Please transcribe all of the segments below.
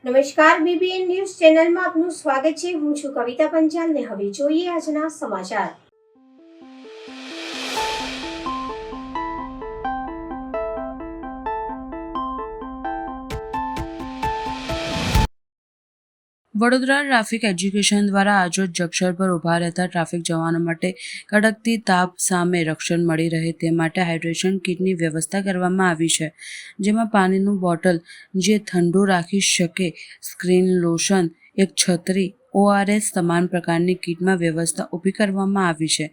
નમસ્કાર, BBN news ચેનલમાં આપનું સ્વાગત છે. હું છું કવિતા પંચાલ ને હવે જોઈએ આજના સમાચાર. વડોદરા ટ્રાફિક એજ્યુકેશન દ્વારા આજરોજ જંકશન પર ઊભા રહેતા ટ્રાફિક જવાનો માટે કડકતી તાપ સામે રક્ષણ મળી રહે તે માટે હાઇડ્રેશન કિટની વ્યવસ્થા કરવામાં આવી છે, જેમાં પાણીનું બોટલ જે ઠંડુ રાખી શકે, સ્કિન લોશન, એક છત્રી, ORS તમામ પ્રકારની કિટમાં વ્યવસ્થા ઊભી કરવામાં આવી છે.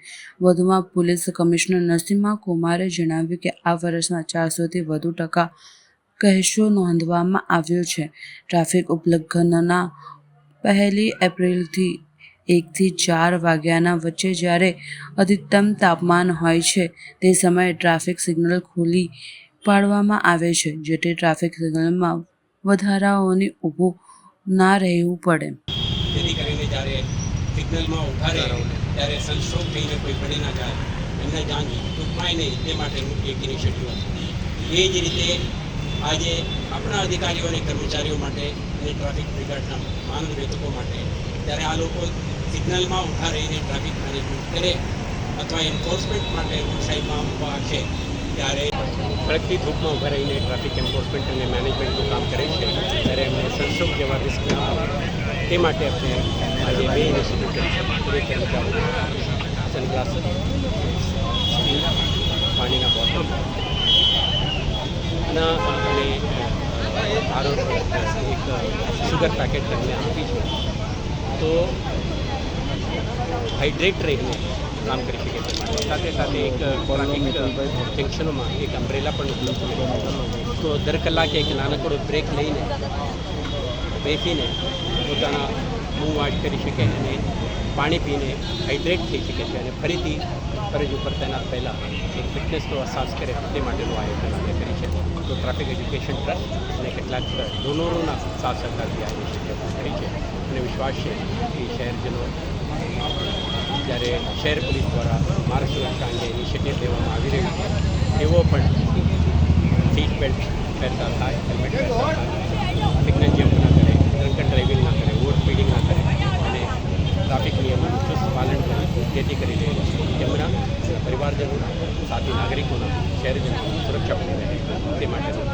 વધુમાં પોલીસ કમિશનર નરસિમ્હા કુમારે જણાવ્યું કે આ વર્ષમાં 400થી વધુ ટકા કેસો નોંધવામાં આવ્યો છે. ટ્રાફિક ઉલ્લંઘનના 1 એપ્રિલથી 1 થી 4 વાગ્યાના વચ્ચે જ્યારે અધિકતમ તાપમાન હોય છે તે સમયે ટ્રાફિક સિગ્નલ ખોલી પાડવામાં આવે છે, જેથી ટ્રાફિક સિગ્નલમાં વધારાઓની ઊભું ના રહેવું પડે. જેથી કરીને જ્યારે સિગ્નલમાં ઊભા રહે ત્યારે સનસ્ટ્રોક થઈને કોઈ પડી ના જાય, એમને જાન ટૂંકમાય નહીં તે માટેનું એક ઇનિશિયેટિવ હતું. એ જ રીતે આજે આપણા અધિકારીઓ અને કર્મચારીઓ માટે અને ટ્રાફિક બ્રિગેડના મહાનિર્દેશકો માટે ત્યારે આ લોકો સિગ્નલમાં ઊભા રહીને ટ્રાફિક મેનેજમેન્ટ કરે અથવા એન્ફોર્સમેન્ટ માટે રોડ સાઈડમાં ઊભા છે ત્યારે સડકથી ધૂપમાં ઊભા રહીને ટ્રાફિક એન્ફોર્સમેન્ટ અને મેનેજમેન્ટનું કામ કરે છે ત્યારે એમને સનસ્ટ્રોક જેવા રિસ્ક ના આવે તે માટે આપણે આજે 2 ઇનિશિયેટિવ કરી છે. કર્મચારીઓ સનગ્લાસીસ, પાણીના બોટલ અને એક શુગર પેકેટ કરીને આપી છે, તો હાઇડ્રેટ રહીને કામ કરી શકે છે. સાથે સાથે એક કોરાકિક જંકશનોમાં એક અમ્બ્રેલા પણ ઉપલબ્ધ છે, તો દર કલાકે એક નાનકડો બ્રેક લઈને બેસીને પોતાના મોં વાટ કરી શકે અને પાણી પીને હાઇડ્રેટ થઈ શકે છે અને ફરીથી ફરજ ઉપર તેના પહેલાં એક ફિટનેસનો અહેસાસ કરે તે માટેનું આયોજન આપણે કરી છે. તો ટ્રાફિક એજ્યુકેશન ટ્રસ્ટ અને કેટલાક ડોનરોના સાથ સહકારથી આ ઇનિશિયેટિવ કરી છે અને વિશ્વાસ છે કે શહેરજનો જ્યારે શહેર પોલીસ દ્વારા માર્ગ સુરક્ષા અંગે ઇનિશિયેટિવ લેવામાં આવી રહ્યું છે તેઓ પણ સીટ બેલ્ટ પહેરતા થાય, હેલ્મેટ પહેરતા થાય, સિગ્નલ જમ્પ ના કરે, ડ્રંકન ડ્રાઇવિંગ ના કરે, ઓવર સ્પીડિંગ ના કરે અને ટ્રાફિક નિયમોનું ચુસ્ત પાલન કરે, જેથી કરીને તેમના પરિવારજનોના, સાથી નાગરિકોના, શહેરજનોની સુરક્ષા બની રહે તે માટેનું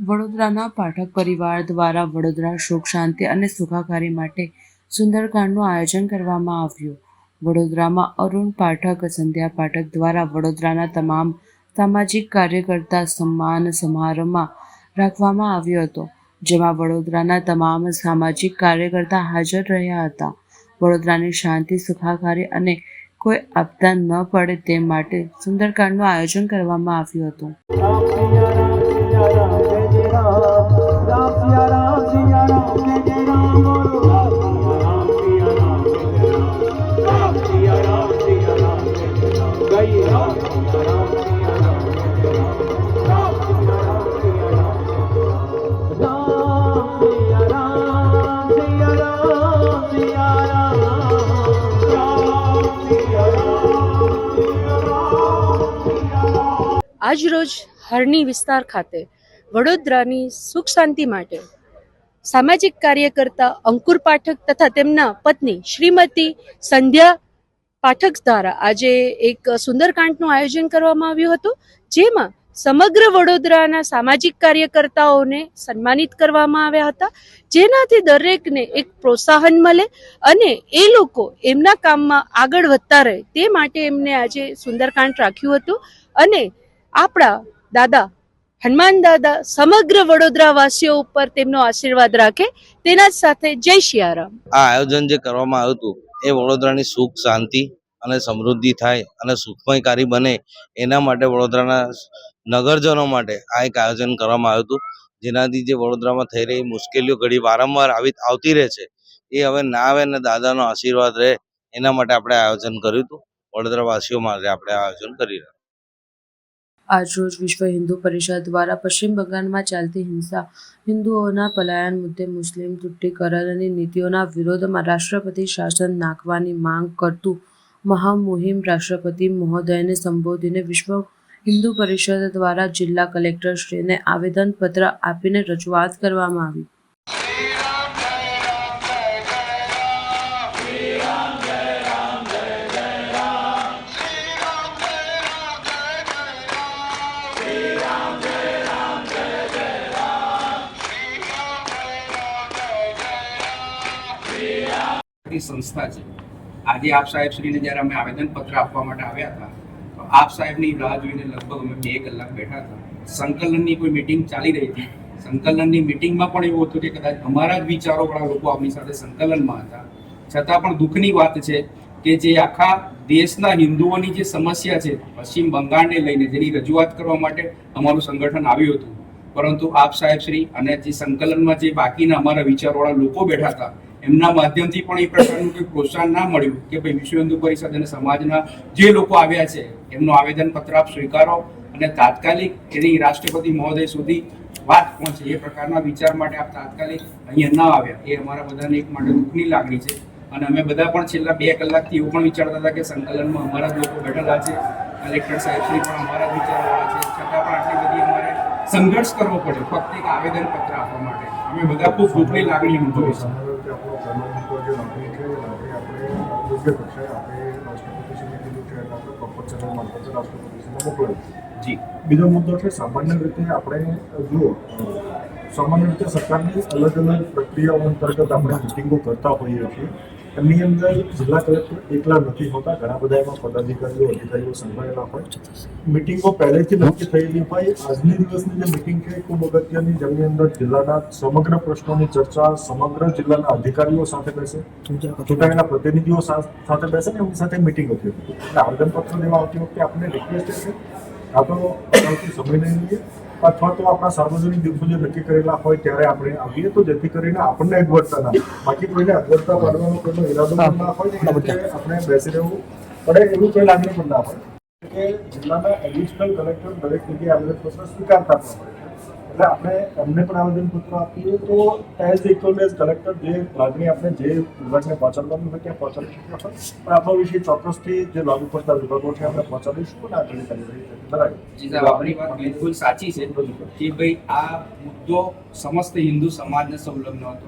વડોદરાના પાઠક પરિવાર દ્વારા વડોદરા સુખ શાંતિ અને સુખાકારી માટે સુંદરકાંડનું આયોજન કરવામાં આવ્યું. વડોદરામાં અરુણ પાઠક, સંધ્યા પાઠક દ્વારા વડોદરાના તમામ સામાજિક કાર્યકર્તા સન્માન સમારોહમાં રાખવામાં આવ્યો હતો, જેમાં વડોદરાના તમામ સામાજિક કાર્યકર્તા હાજર રહ્યા હતા. વડોદરાની શાંતિ, સુખાકારી અને કોઈ આપદા ન પડે તે માટે સુંદરકાંડનું આયોજન કરવામાં આવ્યું હતું. આજરોજ હરણી વિસ્તાર ખાતે વડોદરાની સુખ શાંતિ માટે સામાજિક કાર્યકર્તા અંકુર પાઠક તથા તેમના પત્ની શ્રીમતી સંધ્યા પાઠક દ્વારા આજે એક સુંદરકાંડનું આયોજન કરવામાં આવ્યું હતું, જેમાં સમગ્ર વડોદરાના સામાજિક કાર્યકર્તાઓને સન્માનિત કરવામાં આવ્યા હતા, જેનાથી દરેકને એક પ્રોત્સાહન મળે અને એ લોકો એમના કામમાં આગળ વધતા રહે તે માટે એમને આજે સુંદરકાંડ રાખ્યું હતું. અને આપણા દાદા હનુમાન દાદા સમગ્ર વડોદરાવાસીઓ ઉપર તેમનો આશીર્વાદ રાખે તેના જ સાથે જય સિયારામ. આ આયોજન જે કરવામાં આવ્યું હતું એ વડોદરાની સુખ શાંતિ અને સમૃદ્ધિ થાય અને સુખમયકારી બને એના માટે વડોદરાના નગરજનો માટે આ એક આયોજન કરવામાં આવ્યું હતું, જેનાથી જે વડોદરામાં થઈ રહી મુશ્કેલીઓ ઘડી વારંવાર આવતી રહે છે એ હવે ના આવે અને દાદાનો આશીર્વાદ રહે એના માટે આપણે આયોજન કર્યું હતું. વડોદરાવાસીઓ માટે આપણે આયોજન કરી રહ્યા. આજરોજ વિશ્વ હિન્દુ પરિષદ દ્વારા પશ્ચિમ બંગાળમાં ચાલતી હિંસા, હિન્દુઓના પલાયન મુદ્દે મુસ્લિમ તૂટીકરણની નીતિઓના વિરોધમાં રાષ્ટ્રપતિ શાસન નાખવાની માંગ કરતું મહામુહિમ રાષ્ટ્રપતિ મહોદયને સંબોધીને વિશ્વ હિન્દુ પરિષદ દ્વારા જિલ્લા કલેક્ટરશ્રીને આવેદનપત્ર આપીને રજૂઆત કરવામાં આવી. સંસ્થા છે. આજે આપ સાહેબશ્રીને જ્યારે અમે આવેદનપત્ર આપવા માટે આવ્યા હતા તો આપ સાહેબની રાહ જોઈને લગભગ અમે 2 કલાક બેઠા હતા. સંકલનની કોઈ મિટિંગ ચાલી રહી હતી. સંકલનની મિટિંગમાં પણ એવું હતું કે કદાચ અમારા જ વિચારોવાળા લોકો આપણી સાથે સંકલનમાં હતા. છતાં પણ દુઃખની વાત છે કે જે આખા દેશના હિન્દુઓની જે સમસ્યા છે પશ્ચિમ બંગાળને લઈને, જેની રજૂઆત કરવા માટે અમારું સંગઠન આવ્યું હતું, પરંતુ આપ સાહેબશ્રી અને જે સંકલનમાં જે બાકીના અમારા વિચારવાળા લોકો બેઠા હતા એમના માધ્યમથી પણ એ પ્રકારનું કોઈ પ્રોત્સાહન ના મળ્યું કે ભાઈ વિશ્વ હિન્દુ પરિષદ અને સમાજના જે લોકો આવ્યા છે એમનું આવેદનપત્ર આપ સ્વીકારો અને તાત્કાલિક એની રાષ્ટ્રપતિ મહોદય સુધી વાત પહોંચે એ પ્રકારના વિચાર માટે આપ તાત્કાલિક અહીંયા ન આવ્યા એ અમારા બધાને એક માટે દુઃખની લાગણી છે. અને અમે બધા પણ છેલ્લા 2 કલાકથી એવું પણ વિચારતા હતા કે સંકલનમાં અમારા જ લોકો બેઠેલા છે, કલેક્ટર સાહેબશ્રી પણ અમારા જ વિચારવાળા છે, છતાં પણ આટલી બધી અમારે સંઘર્ષ કરવો પડ્યો ફક્ત એક આવેદનપત્ર આપવા માટે. અમે બધા ખૂબ દુઃખની લાગણી અનુભવીશું. જી, બીજો મુદ્દો છે સામાન્ય રીતે આપણે જુઓ, સામાન્ય રીતે સરકારની અલગ અલગ પ્રક્રિયાઓ અંતર્ગત આપણે મિટિંગો કરતા હોઈએ છીએ. એમની અંદર જિલ્લા કલેક્ટર એકલા નથી હોતા, ઘણા બધા એમાં પદાધિકારીઓ અધિકારીઓ સંકળાયેલા હોય. મિટિંગો પહેલેથી નક્કી થયેલી હોય. આજની દિવસની જે મિટિંગ છે એ ખૂબ અગત્યની, જેમની અંદર જિલ્લાના સમગ્ર પ્રશ્નોની ચર્ચા સમગ્ર જિલ્લાના અધિકારીઓ સાથે બેસે, ચૂંટાયેલા પ્રતિનિધિઓ સાથે બેસે ને એમની સાથે મિટિંગ હતી. એટલે આવેદનપત્ર દેવા આવતી વખતે આપણે રિક્વેસ્ટ છે આ તો સમય નહીં લઈએ અથવા તો આપણા સાર્વજનિક દિવસો જે નક્કી કરેલા હોય ત્યારે આપણે આવીએ, તો જેથી કરીને આપણને અગવડતા ના, બાકી કોઈને અગવડતા પાડવાનો કોઈનો ઈરાદો પણ ના હોય, આપણે બેસી રહેવું પડે એવું કોઈ લાગણી પણ ના હોય કે જિલ્લાના એડિશનલ કલેક્ટર દરેક જગ્યાએ આવેદનપત્ર સ્વીકારતા પણ હોય. એટલે આપણે એમને પણ આવેદનપત્ર આપીએ તો એઝ ઇક્વલ એઝ કલેક્ટર જે લાગણી આપણે જે વિભાગને પહોંચાડવાનું હોય ત્યાં પહોંચાડી શકીએ હોય, પણ આપણો વિષય ચોક્કસથી જે લાગુ પડતા વિભાગો છે આપણે પહોંચાડીશું અને આગળ કરી રહી છે. બરાબર. જી સાહેબ, આપણી વાત બિલકુલ સાચી છે કે ભાઈ આ મુદ્દો સમસ્ત હિન્દુ સમાજને સંલગ્ન હતો.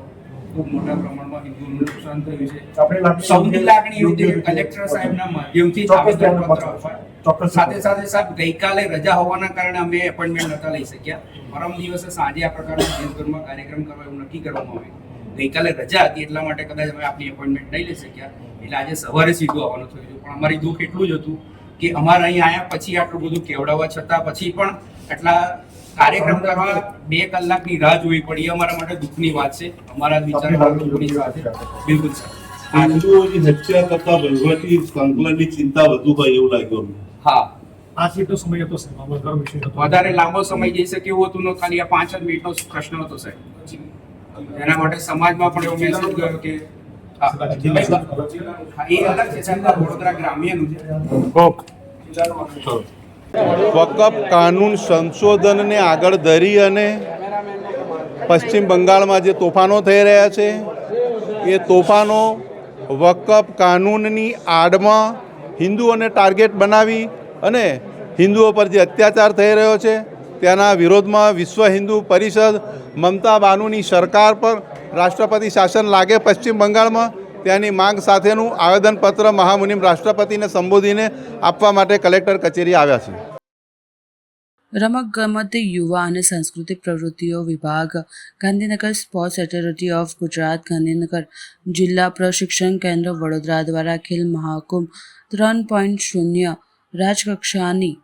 ખૂબ મોટા પ્રમાણમાં હિન્દુઓનું નુકસાન થયું છે. આપણી સૌની લાગણી એવી છે કે કલેક્ટર સાહેબના માધ્યમથી આવેદનપત્ર અપાય ચોક્કસ સાથે સાથે સાહેબ ગઈકાલે રજા હોવાના કારણે અમે એપોઇન્ટમેન્ટ નહોતા લઈ શક્યા. પરમ દિવસે સાંજે આ પ્રકારનો દેશભરમાં કાર્યક્રમ કરવા એવું નક્કી કરવામાં આવ્યું. ગઈકાલે રજા હતી એટલા માટે કદાચ અમે આપની એપોઇન્ટમેન્ટ નહીં લઈ શક્યા, એટલે આજે સવારે સીધું આવવાનું થયું હતું. પણ અમારી દુઃખ એટલું જ હતું કે અમારે અહીં આવ્યા પછી આટલું બધું કેવડાવવા છતાં પછી પણ આટલા કાર્યક્રમ કરવા 2 કલાકની રાહ જોવી પડી. અમારા માટે દુઃખની વાત છે. અમારા વિચારો દુઃખની વાત છે. બિલકુલ સર. હિન્દુઓની હત્યા કરતા વહીવટી સંકલનની ચિંતા વધુ હોય એવું લાગ્યું અમને. હા, આ સીટનો સમય હતો સાહેબ, આમાં ઘણો વિષય હતો. વધારે લાંબો સમય જઈ શકે એવું હતું ને, ખાલી આ 5 જ મિનિટનો પ્રશ્ન હતો સાહેબ. એના માટે સમાજમાં પણ એવો મેસેજ ગયો કે હા, એ અલગ છે સાહેબ, વડોદરા ગ્રામ્યનું છે. વકફ કાનૂન સંશોધનને આગળ ધરી અને પશ્ચિમ બંગાળમાં જે તોફાનો થઈ રહ્યા છે એ તોફાનો વકફ કાનૂનની આડમાં હિન્દુઓને ટાર્ગેટ બનાવી અને હિન્દુઓ પર જે અત્યાચાર થઈ રહ્યો છે તેના વિરોધમાં વિશ્વ હિન્દુ પરિષદ મમતા બાનુની સરકાર પર રાષ્ટ્રપતિ શાસન લાગે પશ્ચિમ બંગાળમાં તેની માંગ સાથેનું આવેદનપત્ર મહામુનિમ રાષ્ટ્રપતિને સંબોધીને આપવા માટે કલેક્ટર કચેરી આવ્યા છે. રમતગમત યુવા અને સાંસ્કૃતિક પ્રવૃત્તિઓ વિભાગ, Gandhinagar sports authority of Gujarat, Gandhinagar જિલ્લા પ્રશિક્ષણ કેન્દ્ર વડોદરા દ્વારા ખેલ મહાકુંભ 3.0 રાજ્યકક્ષાની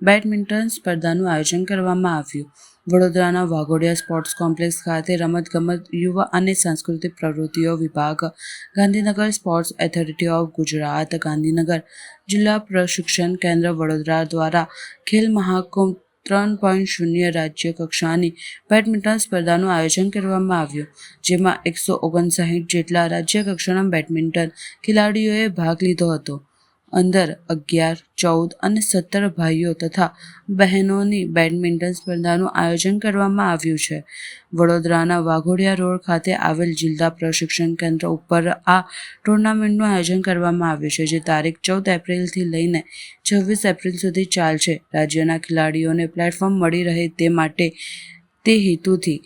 બેડમિન્ટન સ્પર્ધાનું આયોજન કરવામાં આવ્યું. વડોદરાના વાઘોડિયા સ્પોર્ટ્સ કોમ્પ્લેક્સ ખાતે રમતગમત યુવા અને સાંસ્કૃતિક પ્રવૃત્તિઓ વિભાગ, Gandhinagar sports authority of Gujarat, Gandhinagar જિલ્લા પ્રશિક્ષણ કેન્દ્ર વડોદરા દ્વારા ખેલ મહાકુંભ 3.0 રાજ્ય કક્ષાની બેડમિન્ટન સ્પર્ધાનું આયોજન કરવામાં આવ્યું, જેમાં 159 જેટલા રાજ્ય કક્ષાના બેડમિન્ટન ખેલાડીઓએ ભાગ લીધો હતો. અંદર 11, 14 અને 17 ભાઈઓ તથા બહેનોની બેડમિન્ટન સ્પર્ધાનું આયોજન કરવામાં આવ્યું છે. વડોદરાના વાઘોડિયા રોડ ખાતે આવેલ જિલ્લા પ્રશિક્ષણ કેન્દ્ર ઉપર આ ટુર્નામેન્ટનું આયોજન કરવામાં આવ્યું છે, જે તારીખ 14 એપ્રિલથી લઈને 26 એપ્રિલ સુધી ચાલશે. રાજ્યના ખેલાડીઓને પ્લેટફોર્મ મળી રહે તે માટે તે હેતુથી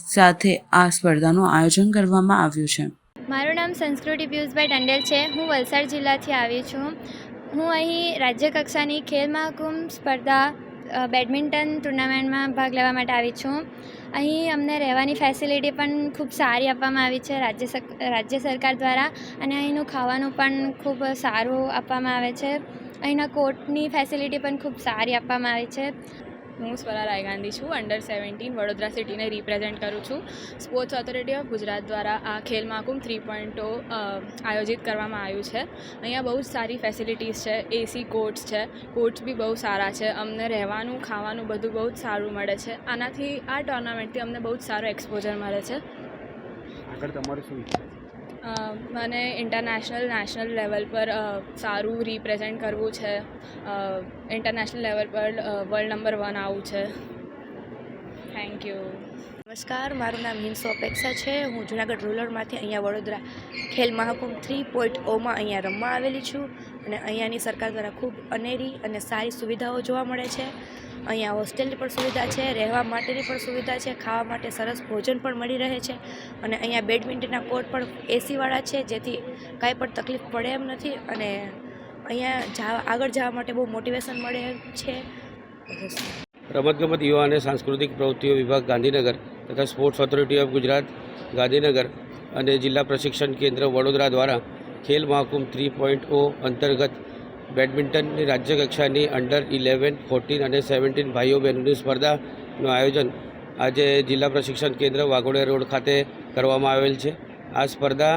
સાથે આ સ્પર્ધાનું આયોજન કરવામાં આવ્યું છે. મારું નામ સંસ્કૃતિ પિયુષભાઈ ટંડેલ છે. હું વલસાડ જિલ્લાથી આવી છું. હું અહીં રાજ્ય કક્ષાની ખેલ મહાકુંભ સ્પર્ધા બેડમિન્ટન ટુર્નામેન્ટમાં ભાગ લેવા માટે આવી છું. અહીં અમને રહેવાની ફેસિલિટી પણ ખૂબ સારી આપવામાં આવી છે રાજ્ય સરકાર દ્વારા, અને અહીંનું ખાવાનું પણ ખૂબ સારું આપવામાં આવે છે. અહીંના કોર્ટની ફેસિલિટી પણ ખૂબ સારી આપવામાં આવી છે. હું સ્વરા રાયગાંધી છું. અંડર 17 વડોદરા સિટીને રિપ્રેઝેન્ટ કરું છું. સ્પોર્ટ્સ ઓથોરિટી ઓફ ગુજરાત દ્વારા આ ખેલ મહાકુંભ 3.0 આયોજિત કરવામાં આવ્યું છે. અહીંયા બહુ જ સારી ફેસિલિટીઝ છે. એસી કોર્ટ્સ છે, કોર્ટ્સ બી બહુ સારા છે. અમને રહેવાનું ખાવાનું બધું બહુ જ સારું મળે છે. આનાથી આ ટુર્નામેન્ટથી અમને બહુ જ સારો એક્સપોઝર મળે છે. આગળ તમારું શું ઈચ્છા છે? મને ઇન્ટરનેશનલ નેશનલ લેવલ પર સારું રિપ્રેઝેન્ટ કરવું છે. ઇન્ટરનેશનલ લેવલ પર વર્લ્ડ નંબર 1 આવવું છે. Thank you. નમસ્કાર, મારું નામ હિંસો અપેક્ષા છે. હું જુનાગઢ રૂરલમાંથી અહીંયા વડોદરા ખેલ મહાકુંભ 3.0માં અહીંયા રમવા આવેલી છું, અને અહીંયાની સરકાર દ્વારા ખૂબ અનેરી અને સારી સુવિધાઓ જોવા મળે છે. અહીંયા હોસ્ટેલની પણ સુવિધા છે, રહેવા માટેની પણ સુવિધા છે, ખાવા માટે સરસ ભોજન પણ મળી રહે છે, અને અહીંયા બેડમિન્ટનના કોર્ટ પણ એસીવાળા છે, જેથી કાંઈ પણ તકલીફ પડે એમ નથી, અને અહીંયા આગળ જવા માટે બહુ મોટિવેશન મળે છે. રમતગમત યુવા અને સાંસ્કૃતિક પ્રવૃત્તિઓ વિભાગ, ગાંધીનગર તથા sports authority of Gujarat, Gandhinagar અને જિલ્લા પ્રશિક્ષણ કેન્દ્ર વડોદરા દ્વારા ખેલ મહાકુંભ 3.0 અંતર્ગત બેડમિન્ટનની રાજ્ય કક્ષાની અંડર 11, 14 અને 17 ભાઈઓ બહેનોની સ્પર્ધાનું આયોજન આજે જિલ્લા પ્રશિક્ષણ કેન્દ્ર વાઘોડિયા રોડ ખાતે કરવામાં આવેલ છે. આ સ્પર્ધા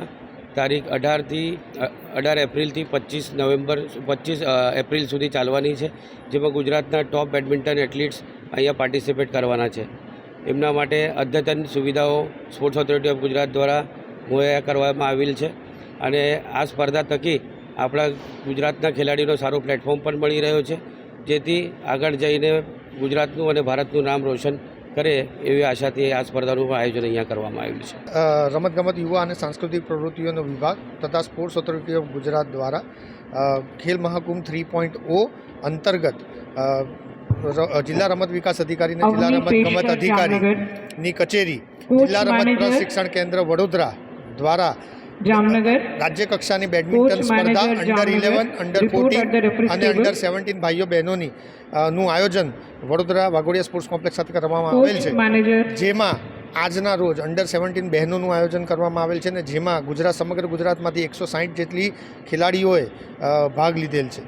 તારીખ 18 એપ્રિલથી 25 એપ્રિલ સુધી ચાલવાની છે, જેમાં ગુજરાતના ટોપ બેડમિન્ટન એથ્લીટ્સ અહીંયા પાર્ટિસિપેટ કરવાના છે. એમના માટે અદ્યતન સુવિધાઓ સ્પોર્ટ્સ ઓથોરિટી ઓફ ગુજરાત દ્વારા મુહૈયા કરવામાં આવેલ છે, અને આ સ્પર્ધા થકી આપણા ગુજરાતના ખેલાડીનો સારો પ્લેટફોર્મ પણ મળી રહ્યો છે, જેથી આગળ જઈને ગુજરાતનું અને ભારતનું નામ રોશન કરે એવી આશાથી આ સ્પર્ધાનું આયોજન અહીંયા કરવામાં આવ્યું છે. રમતગમત યુવા અને સાંસ્કૃતિક પ્રવૃત્તિઓનો વિભાગ તથા સ્પોર્ટ્સ ઓથોરિટી ઓફ ગુજરાત દ્વારા ખેલ મહાકુંભ 3.0 અંતર્ગત જિલ્લા રમત વિકાસ અધિકારી અને જિલ્લા રમતગમત અધિકારીની કચેરી, જિલ્લા રમત પ્રશિક્ષણ કેન્દ્ર વડોદરા દ્વારા જામનગર રાજ્ય કક્ષાની બેડમિન્ટન સ્પર્ધા અંડર 11, અંડર 14 અને અંડર 17 ભાઈઓ બહેનોની નું આયોજન વડોદરા વાઘોડિયા સ્પોર્ટ્સ કોમ્પ્લેક્સ ખાતે કરવામાં આવેલ છે, જેમાં આજના રોજ અંડર 17 બહેનોનું આયોજન કરવામાં આવેલ છે, અને જેમાં સમગ્ર ગુજરાતમાંથી 160 જેટલી ખેલાડીઓએ ભાગ લીધેલ છે.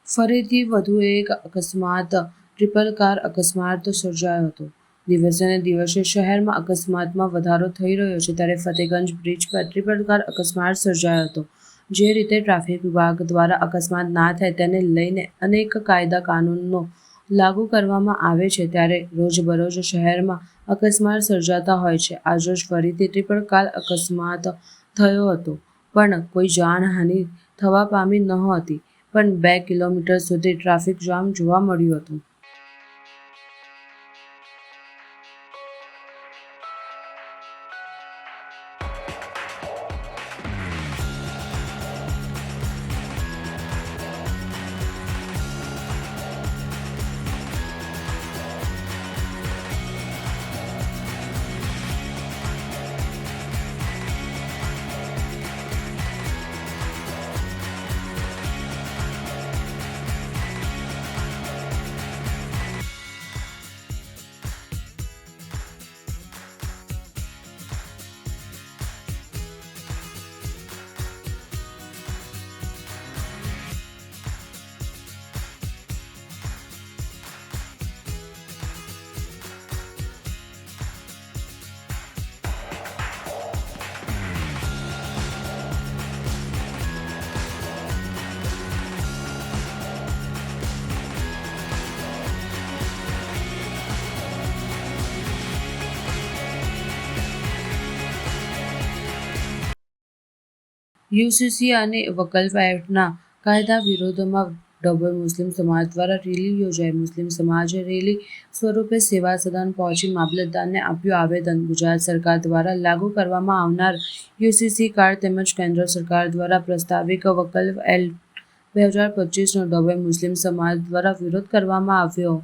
ફરીથી વધુ એક અકસ્માત. ટ્રિપલ કાર અકસ્માત સર્જાયો હતો. દિવસે ને દિવસે શહેરમાં અકસ્માતમાં વધારો થઈ રહ્યો છે, ત્યારે ફતેગંજ બ્રિજ પર ટ્રિપલ કાર અકસ્માત સર્જાયો હતો. જે રીતે ટ્રાફિક વિભાગ દ્વારા અકસ્માત ના થાય તેને લઈને અનેક કાયદા કાનૂનો લાગુ કરવામાં આવે છે, ત્યારે રોજબરોજ શહેરમાં અકસ્માત સર્જાતા હોય છે. આજરોજ ફરીથી ટ્રિપલ કાર અકસ્માત થયો હતો, પણ કોઈ જાનહાનિ થવા પામી નહોતી, પણ 2 કિલોમીટર સુધી ટ્રાફિક જામ જોવા મળ્યું હતું. યુસીસી અને વકલ્ફ એક્ટના કાયદા વિરોધમાં ડભોઈ મુસ્લિમ સમાજ દ્વારા રેલી યોજાઈ. મુસ્લિમ સમાજે રેલી સ્વરૂપે સેવા સદન પહોંચી મામલતદારને આપ્યું આવેદન. ગુજરાત સરકાર દ્વારા લાગુ કરવામાં આવનાર યુસીસી કાર્ડ તેમજ કેન્દ્ર સરકાર દ્વારા પ્રસ્તાવિત વકલ્ફ એક્ટ 2025નો ડભોઈ મુસ્લિમ સમાજ દ્વારા વિરોધ કરવામાં આવ્યો.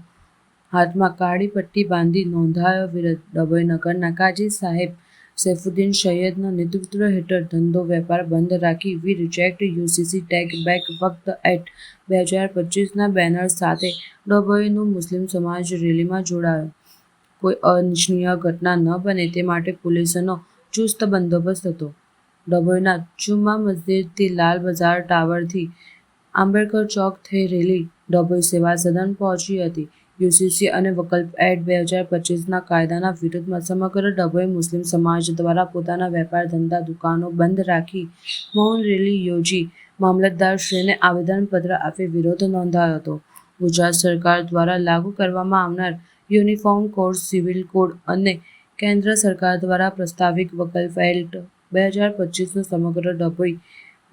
હાથમાં કાળી પટ્ટી બાંધી નોંધાયો વિરોધ. ડભોઈ નગરના કાજી સાહેબ સૈફુદ્દીન સૈયદના નેતૃત્વ હેઠળ ધંધો વેપાર બંધ રાખી we reject UCC take back Waqf act 2025ના બેનર સાથે ડભોઈનું મુસ્લિમ સમાજ રેલીમાં જોડાયો. કોઈ અનિચ્છનીય ઘટના ન બને તે માટે પોલીસનો ચુસ્ત બંદોબસ્ત હતો. ડભોઈના જુમ્મા મસ્જિદથી લાલ બજાર ટાવરથી આંબેડકર ચોક થઈ રેલી ડભોઈ સેવા સદન પહોંચી હતી. યુસીસી અને વકલ્ફ એક્ટ 2025ના કાયદાના વિરોધમાં સમગ્ર ડભોઈ મુસ્લિમ સમાજ દ્વારા પોતાના વેપાર ધંધા દુકાનો બંધ રાખી મૌન રેલી યોજી મામલતદારશ્રીને આવેદનપત્ર આપી વિરોધ નોંધાવ્યો હતો. ગુજરાત સરકાર દ્વારા લાગુ કરવામાં આવનાર યુનિફોર્મ કોડ સિવિલ કોડ અને કેન્દ્ર સરકાર દ્વારા પ્રસ્તાવિત વકલ્ફ એક્ટ 2025નો સમગ્ર ડભોઈ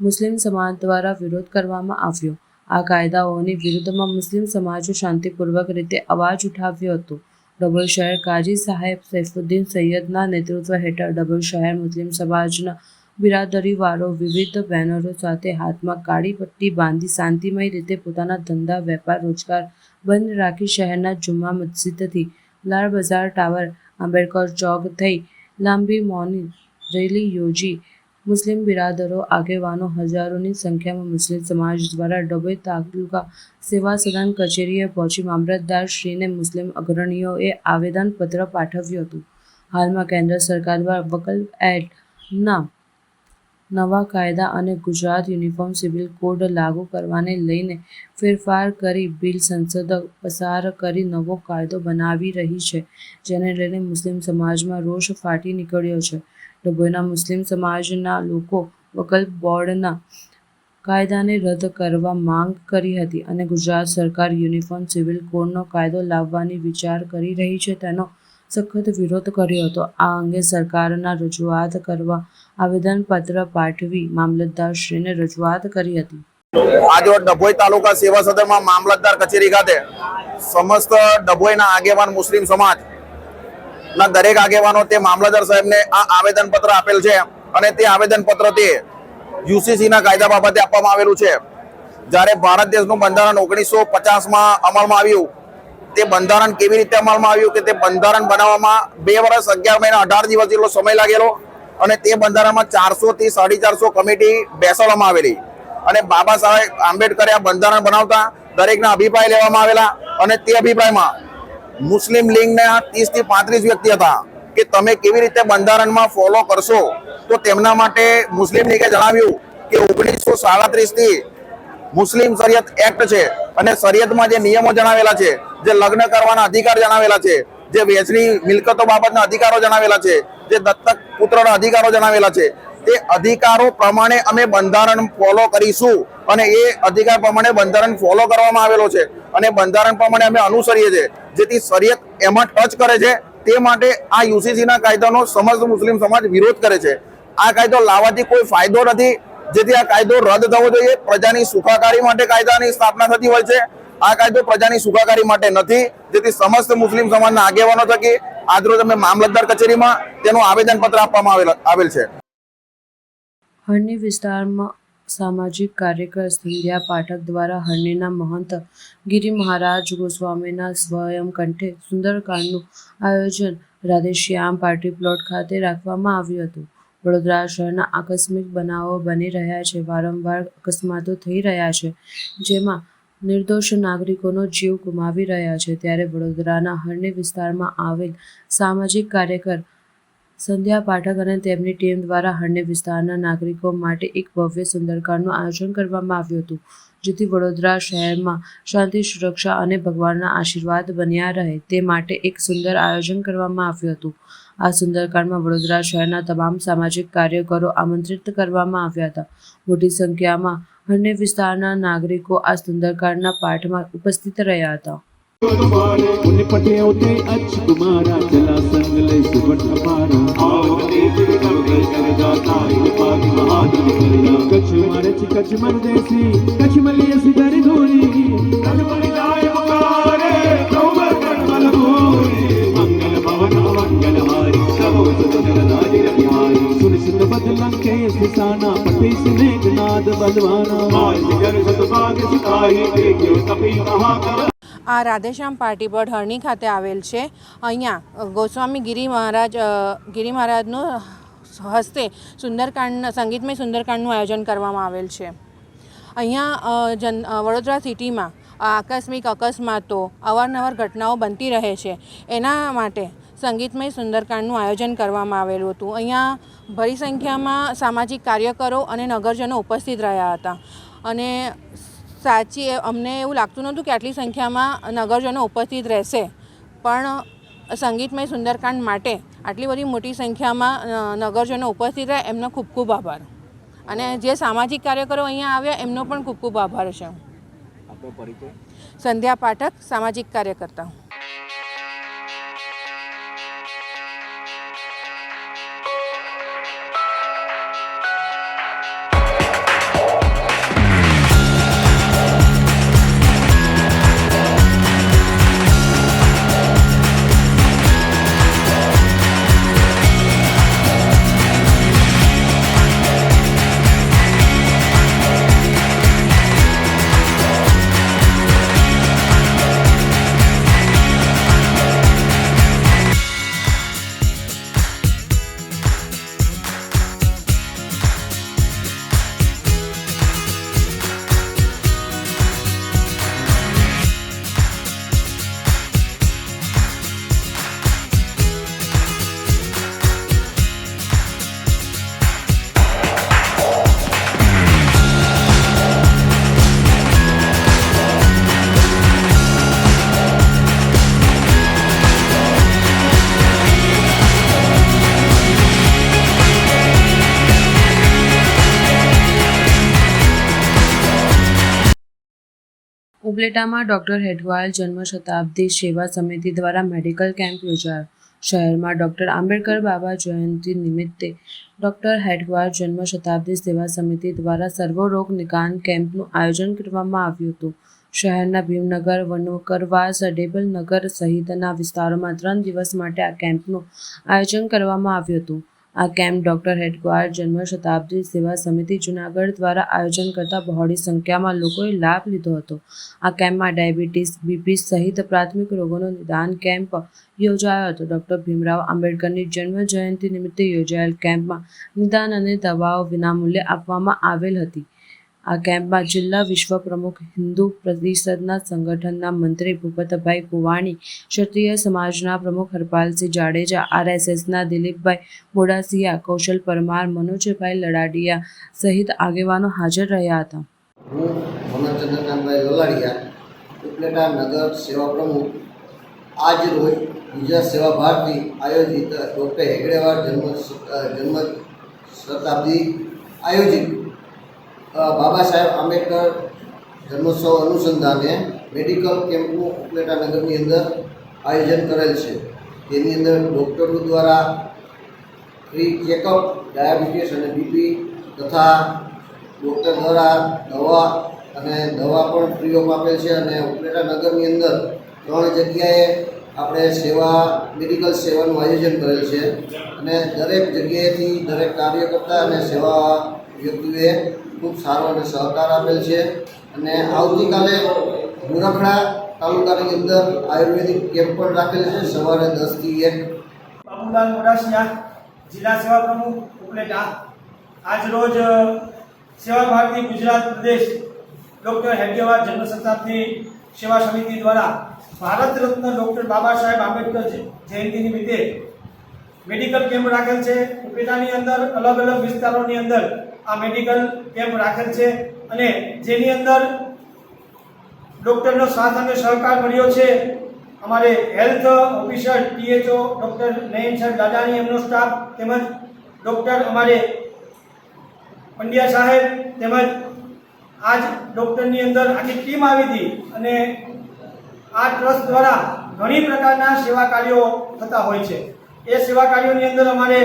મુસ્લિમ સમાજ દ્વારા વિરોધ કરવામાં આવ્યો. આ કાયદાઓની વિરુદ્ધમાં મુસ્લિમ સમાજે શાંતિપૂર્વક રીતે અવાજ ઉઠાવ્યો હતો. ડભોઈ શહેર કાજી સાહેબ સૈફુદ્દીન સૈયદના નેતૃત્વ હેઠળ ડભોઈ શહેર મુસ્લિમ સમાજના બિરાદરીવાળો વિવિધ બેનરો સાથે હાથમાં કાળી પટ્ટી બાંધી શાંતિમય રીતે પોતાના ધંધા વેપાર રોજગાર બંધ રાખી શહેરના જુમ્મા મસ્જિદથી લાલ બજાર ટાવર આંબેડકર ચોક થઈ લાંબી મૌન રેલી યોજી મુસ્લિમ બિરાદરો આગેવાનો હજારોની સંખ્યામાં મુસ્લિમ સમાજ દ્વારા ડભોઈ તાલુકા સેવા સદન કચેરીએ પહોંચી મામલતદારશ્રીને મુસ્લિમ અગ્રણીઓએ આવેદનપત્ર પાઠવ્યું હતું. હાલમાં કેન્દ્ર સરકાર દ્વારા વકલ્ફ એક્ટના નવા કાયદા અને ગુજરાત યુનિફોર્મ સિવિલ કોડ લાગુ કરવાને લઈને ફેરફાર કરી બિલ સંસદ પસાર કરી નવો કાયદો બનાવી રહી છે, જેને લઈને મુસ્લિમ સમાજમાં રોષ ફાટી નીકળ્યો છે. ડભોઈના મુસ્લિમ સમાજના લોકો વકફ બોર્ડના કાયદાને રદ કરવા માંગ કરી હતી અને ગુજરાત સરકાર યુનિફોર્મ સિવિલ કોડનો કાયદો લાવવાની વિચાર કરી રહી છે તેનો સખત વિરોધ કર્યો હતો. આ અંગે સરકારના રજૂઆત કરવા આવેદનપત્ર પાઠવી મામલતદારશ્રીને રજૂઆત કરી હતી. આજરોજ ડભોઈ તાલુકા સેવા સદનમાં મામલતદાર કચેરી ખાતે સમસ્ત ડભોઈના આગેવાન મુસ્લિમ સમાજના દરેક આગેવાનો તે મામલતદાર સાહેબને આ આવેદનપત્ર આપેલ છે અને તે આવેદનપત્ર તે યુસીસીના કાયદા બાબતે આપવામાં આવેલું છે. જ્યારે ભારત દેશનું બંધારણ 1950માં અમલમાં આવ્યું, તે બંધારણ કેવી રીતે અમલમાં આવ્યું કે તે બંધારણ બનાવવામાં 2 વર્ષ 11 મહિના 18 દિવસ જેટલો સમય લાગેલો અને તે બંધારણમાં 400 થી 450 કમિટી બેસાડવામાં આવેલી અને બાબા સાહેબ આંબેડકરે આ બંધારણ બનાવતા દરેકના અભિપ્રાય લેવામાં આવેલા અને તે અભિપ્રાયમાં મુસ્લિમ લીગના 30 થી 35 વ્યક્તિ હતા કે તમે કેવી રીતે બંધારણમાં ફોલો કરશો. તો તેમના માટે મુસ્લિમ લીગે જણાવ્યું કે 1937 થી મુસ્લિમ શરિયત એક્ટ છે અને શરિયતમાં જે નિયમો જણાવેલા છે, જે લગ્ન કરવાના અધિકાર જણાવેલા છે, જે વેચની મિલકતો બાબતના અધિકારો જણાવેલા છે, જે દત્તક પુત્રના અધિકારો જણાવેલા છે, તે અધિકારો પ્રમાણે અમે બંધારણ ફોલો કરીશું અને એ અધિકાર પ્રમાણે બંધારણ ફોલો કરવામાં આવેલો છે અને બંધારણ પ્રમાણે અમે અનુસરીએ છીએ. જેથી શરિયત એમાં ટચ કરે છે તે માટે આ યુસીસીના કાયદાનો સમસ્ત મુસ્લિમ સમાજ વિરોધ કરે છે. આ કાયદો લાવવાથી કોઈ ફાયદો નથી, જેથી આ કાયદો રદ થવો જોઈએ. પ્રજાની સુખાકારી માટે કાયદાની સ્થાપના થતી હોય છે. આ કાયદો પ્રજાની સુખાકારી માટે નથી, જેથી સમસ્ત મુસ્લિમ સમાજના આગેવાનો થકી આજરોજ અમે મામલતદાર કચેરીમાં તેનું આવેદનપત્ર આપવામાં આવેલ છે. હરણી વિસ્તારમાં સામાજિક કાર્યકર સંધ્યા પાઠક દ્વારા હરણીના મહંત ગિરિ મહારાજ ગોસ્વામીના સ્વયં કંઠે સુંદરકાંડનું આયોજન રાધેશ્યામ પાર્ટી પ્લોટ ખાતે રાખવામાં આવ્યું હતું. વડોદરા શહેરના આકસ્મિક બનાવો બની રહ્યા છે. વારંવાર અકસ્માતો થઈ રહ્યા છે, જેમાં નિર્દોષ નાગરિકોનો જીવ ગુમાવી રહ્યા છે. ત્યારે વડોદરાના હરણી વિસ્તારમાં આવેલ સામાજિક કાર્યકર સંધ્યા પાઠક અને તેમની ટીમ દ્વારા હરણી વિસ્તારના નાગરિકો માટે એક ભવ્ય સુંદરકાંડનું આયોજન કરવામાં આવ્યું હતું, જેથી વડોદરા શહેરમાં શાંતિ, સુરક્ષા અને ભગવાનના આશીર્વાદ બન્યા રહે તે માટે એક સુંદર આયોજન કરવામાં આવ્યું હતું. આ સુંદરકાંડમાં વડોદરા શહેરના તમામ સામાજિક કાર્યકરો આમંત્રિત કરવામાં આવ્યા હતા. મોટી સંખ્યામાં હરણી વિસ્તારના નાગરિકો આ સુંદરકાંડના પાઠમાં ઉપસ્થિત રહ્યા હતા. આ રાધેશ્યામ પાર્ટી પ્લોટ હરણી ખાતે આવેલ છે. અહીંયા ગોસ્વામી ગિરિ મહારાજનું હસ્તે સંગીતમય સુંદરકાંડનું આયોજન કરવામાં આવેલ છે. અહીંયા વડોદરા સિટીમાં આકસ્મિક અકસ્માતો અવારનવાર ઘટનાઓ બનતી રહે છે. એના માટે સંગીતમય સુંદરકાંડનું આયોજન કરવામાં આવેલું હતું. અહીંયા ભારી સંખ્યામાં સામાજિક કાર્યકરો અને નગરજનો ઉપસ્થિત રહ્યા હતા અને અમને એવું લાગતું નહોતું કે આટલી સંખ્યામાં નગરજનો ઉપસ્થિત રહેશે, પણ સંગીતમય સુંદરકાંડ માટે આટલી બધી મોટી સંખ્યામાં નગરજનો ઉપસ્થિત રહ્યા એમનો ખૂબ ખૂબ આભાર. અને જે સામાજિક કાર્યકરો અહીંયા આવ્યા એમનો પણ ખૂબ ખૂબ આભાર છે. સંધ્યા પાઠક, સામાજિક કાર્યકર્તા. ઉપલેટામાં ડૉક્ટર હેડગેવાર જન્મ શતાબ્દી સેવા સમિતિ દ્વારા મેડિકલ કેમ્પ યોજાયો. શહેરમાં ડૉક્ટર આંબેડકર બાબા જયંતિ નિમિત્તે ડૉક્ટર હેડગેવાર જન્મ શતાબ્દી સેવા સમિતિ દ્વારા સર્વરોગ નિદાન કેમ્પનું આયોજન કરવામાં આવ્યું હતું. શહેરના ભીમનગર, વનકરવાસ, ડેબલનગર સહિતના વિસ્તારોમાં 3 દિવસ માટે આ કેમ્પનું આયોજન કરવામાં આવ્યું હતું. આ કેમ્પ ડૉક્ટર હેડગેવાર જન્મ શતાબ્દી સેવા સમિતિ જૂનાગઢ દ્વારા આયોજન કરતા બહોળી સંખ્યામાં લોકોએ લાભ લીધો હતો. આ કેમ્પમાં ડાયાબિટીસ, બીપી સહિત પ્રાથમિક રોગોનો નિદાન કેમ્પ યોજાયો હતો. ડૉક્ટર ભીમરાવ આંબેડકરની જન્મ જયંતિ નિમિત્તે યોજાયેલ કેમ્પમાં નિદાન અને દવાઓ વિનામૂલ્યે આપવામાં આવેલ હતી. આ કેમ્પમાં જિલ્લા વિશ્વ પ્રમુખ હિન્દુ પરિષદના સંગઠનના મંત્રી ભૂપતભાઈ કુવાણી, ક્ષત્રિય સમાજના પ્રમુખ હરપાલસિંહ જાડેજા, RSSના દિલીપભાઈ બોડાસિયા, કૌશલ પરમાર, મનોજભાઈ લડાડિયા સહિત આગેવાનો હાજર રહ્યા હતા. હું મનોજચંદ્રકાંતભાઈ લલાડિયા, ઉપલેટા નગર સેવા પ્રમુખ. આજ રોજ ગુજરાત સેવા ભારતી આયોજિત ડૉક્ટર હેગડેવાર જન્મ શતાબ્દી આયોજિત બાબા સાહેબ આંબેડકર જન્મોત્સવ અનુસંધાને મેડિકલ કેમ્પનું ઉપલેટા નગરની અંદર આયોજન કરેલ છે. તેની અંદર ડૉક્ટરો દ્વારા ફ્રી ચેકઅપ, ડાયાબિટીસ અને બીપી તથા ડૉક્ટર દ્વારા દવા પણ ફ્રી ઓફ આપેલ છે. અને ઉપલેટા નગરની અંદર 3 જગ્યાએ આપણે મેડિકલ સેવાનું આયોજન કરેલ છે. અને દરેક જગ્યાએથી દરેક કાર્યકર્તા અને સેવા વ્યક્તિઓએ ખૂબ સારો અને સહકાર આપેલ છે. અને આવતીકાલે મુરખડા તાલુકાની અંદર આયુર્વેદિક કેમ્પ પણ રાખેલ છે, સવારે 10 થી 1. બાબુલાલ મોડાસિયા, જિલ્લા સેવા પ્રમુખ ઉપલેટા. આજ રોજ સેવા ભારતી ગુજરાત પ્રદેશ ડૉક્ટર હેડગેવાર જન્મ શતાબ્દી સેવા સમિતિ દ્વારા ભારત રત્ન ડૉક્ટર બાબા સાહેબ આંબેડકર જયંતિ નિમિત્તે મેડિકલ કેમ્પ રાખેલ છે. ઉપલેટાની અંદર અલગ અલગ વિસ્તારોની અંદર આ મેડિકલ કેમ્પ રાખેલ છે અને જેની અંદર ડૉક્ટરનો સાથ અને સહકાર મળ્યો છે. અમારે હેલ્થ ઓફિસર THO ડૉક્ટર નયન સર દાદાની, એમનો સ્ટાફ, તેમજ ડૉક્ટર અમારે પંડ્યા સાહેબ, તેમજ આજ ડૉક્ટરની અંદર આખી ટીમ આવી હતી. અને આ ટ્રસ્ટ દ્વારા ઘણી પ્રકારના સેવા કાર્યો થતા હોય છે. એ સેવા કાર્યોની અંદર અમારે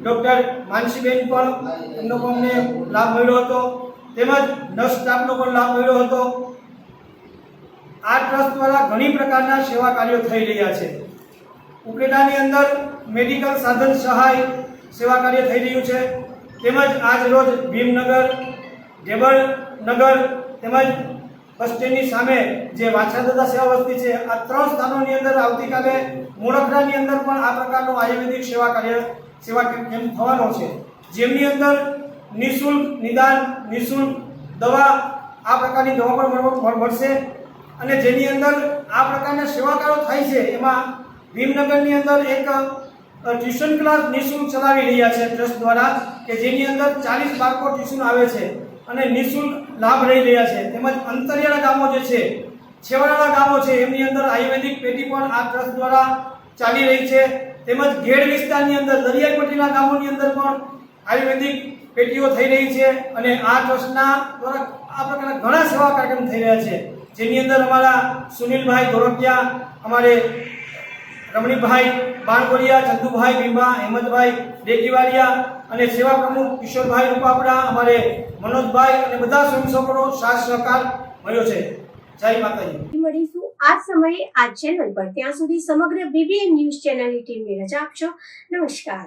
ડૉક્ટર માનસીબેન પણ એમનો પણ અમને લાભ મળ્યો હતો, તેમજ નર્સ સ્ટાફનો પણ લાભ મળ્યો હતો. આ ટ્રસ્ટ દ્વારા ઘણી પ્રકારના સેવા કાર્યો થઈ રહ્યા છે. ઉપલેટાની અંદર મેડિકલ સાધન સહાય સેવા કાર્ય થઈ રહ્યું છે. તેમજ આજ રોજ ભીમનગર, ડેબલનગર તેમજ બસ સ્ટેન્ડની સામે જે વાછાદાદા સેવા વસ્તી છે, આ 3 સ્થાનોની અંદર આવતીકાલે મોરખડાની અંદર પણ આ પ્રકારનો આયુર્વેદિક સેવા કેમ્પ થવાનો છે, જેમની અંદર નિઃશુલ્ક નિદાન, નિઃશુલ્ક દવા, આ પ્રકારની દવા પણ મળશે. અને જેની અંદર આ પ્રકારના સેવાકારો થાય છે, એમાં ભીમનગરની અંદર એક ટ્યુશન ક્લાસ નિઃશુલ્ક ચલાવી રહ્યા છે ટ્રસ્ટ દ્વારા, કે જેની અંદર 40 બાળકો ટ્યુશન આવે છે અને નિઃશુલ્ક લાભ લઈ રહ્યા છે. તેમજ અંતરિયાળા ગામો જે છે, છેવાડાના ગામો છે, એમની અંદર આયુર્વેદિક પેટી પણ આ ટ્રસ્ટ દ્વારા ચાલી રહી છે. તેમજ ઘેડ વિસ્તારની અંદર, દરિયાઈ પટ્ટીના ગામોની અંદર પણ આયુર્વેદિક પેટીઓ થઈ રહી છે. અને આ ટ્રસ્ટના દ્વારા આ પ્રકારના ઘણા સેવા કાર્યક્રમ થઈ રહ્યા છે, જેની અંદર અમારા સુનિલભાઈ ધોળકિયા, અમારે રમણીભાઈ બાણકોરિયા, ચંદુભાઈ ભીમા, હેમંતભાઈ ડેકીવાડિયા અને સેવા પ્રમુખ કિશોરભાઈ રૂપાપડા, અમારે મનોજભાઈ અને બધા સ્વયંસેવકોનો સાથ સહકાર મળ્યો છે. જય માતાજી. મળીશું આ સમયે આ ચેનલ પર. ત્યાં સુધી સમગ્ર BBN ન્યૂઝ ચેનલની ટીમને રજા આપશો. નમસ્કાર.